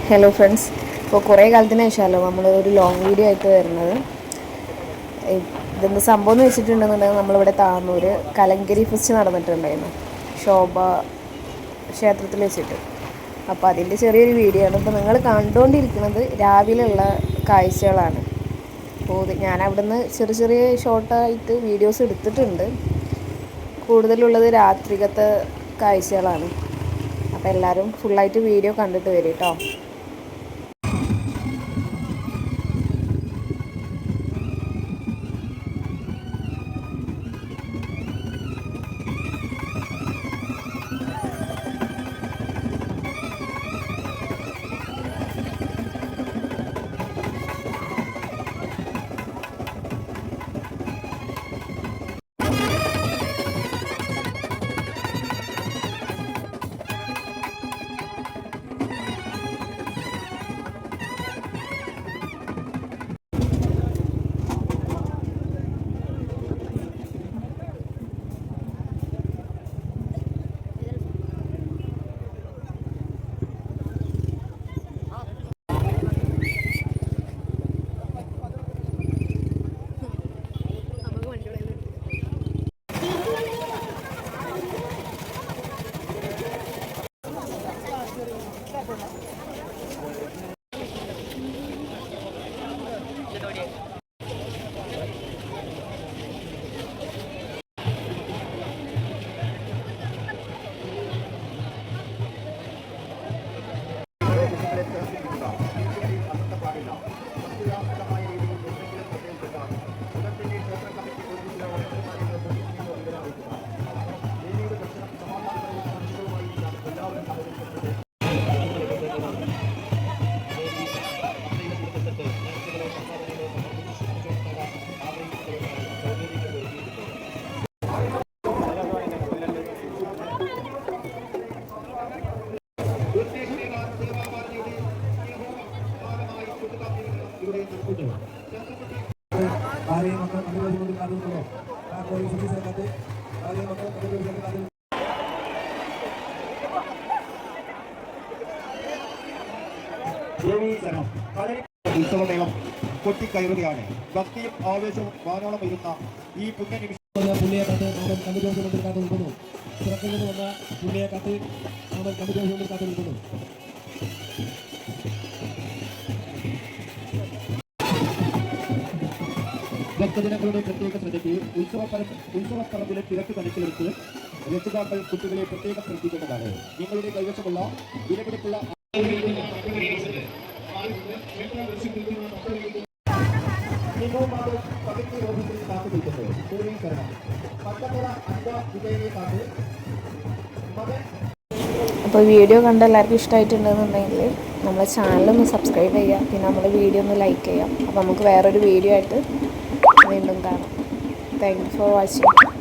Hello friends, ഇപ്പോൾ കുറേ കാലത്തിന് ശേഷമല്ലോ നമ്മൾ ഒരു ലോങ് വീഡിയോ ആയിട്ട് വരുന്നത്. ഇതെന്ത് സംഭവം എന്ന് വെച്ചിട്ടുണ്ടെന്നുണ്ടെങ്കിൽ നമ്മളിവിടെ താന്നൂർ കലങ്കരി ഫെസ്റ്റ് നടന്നിട്ടുണ്ടായിരുന്നു ശോഭ ക്ഷേത്രത്തിൽ വെച്ചിട്ട്. അപ്പോൾ അതിൻ്റെ ചെറിയൊരു വീഡിയോ ആണ് ഇപ്പോൾ നിങ്ങൾ കണ്ടുകൊണ്ടിരിക്കുന്നത്. രാവിലെയുള്ള കാഴ്ചകളാണ്. അപ്പോൾ ഞാൻ അവിടുന്ന് ചെറിയ ചെറിയ ഷോർട്ടായിട്ട് വീഡിയോസ് എടുത്തിട്ടുണ്ട്. കൂടുതലുള്ളത് രാത്രികത്തെ കാഴ്ചകളാണ്. അപ്പോൾ എല്ലാവരും ഫുള്ളായിട്ട് വീഡിയോ കണ്ടിട്ട് വരും കേട്ടോ. ഉത്സവമേളം കൊട്ടിക്കയറുകയാണ്. ഭക്തിയും ആവേശവും വാനോളം വരുന്ന ഈ പുണ്യ നിമിഷം പുള്ളിയെ കത്ത് നമ്മൾ കമ്മിറ്റി കാത്തു നിൽക്കുന്നു. പുറത്തു നിന്ന് വന്ന പുള്ളിയെ കത്ത് നമ്മൾ കമ്മിറ്റി കാത്തു നിൽക്കുന്നു. ഭക്തജനങ്ങളുടെ പ്രത്യേക ശ്രദ്ധയ്ക്ക് ഉത്സവപ്പറമ്പിലെ തിരക്ക് കണക്കിലെടുത്ത് രക്ഷിതാക്കൾ കുട്ടികളെ പ്രത്യേകം ശ്രദ്ധിക്കേണ്ടതാണ്. നിങ്ങളുടെ കൈവശമുള്ള വിലപിടിപ്പുള്ള അപ്പോൾ വീഡിയോ കണ്ട് എല്ലാവർക്കും ഇഷ്ടമായിട്ടുണ്ടെന്നുണ്ടെങ്കിൽ നമ്മളെ ചാനലൊന്ന് സബ്സ്ക്രൈബ് ചെയ്യുക. പിന്നെ നമ്മുടെ വീഡിയോ ഒന്ന് ലൈക്ക് ചെയ്യാം. അപ്പോൾ നമുക്ക് വേറൊരു വീഡിയോ ആയിട്ട് വീണ്ടും കാണാം. Thank you for watching.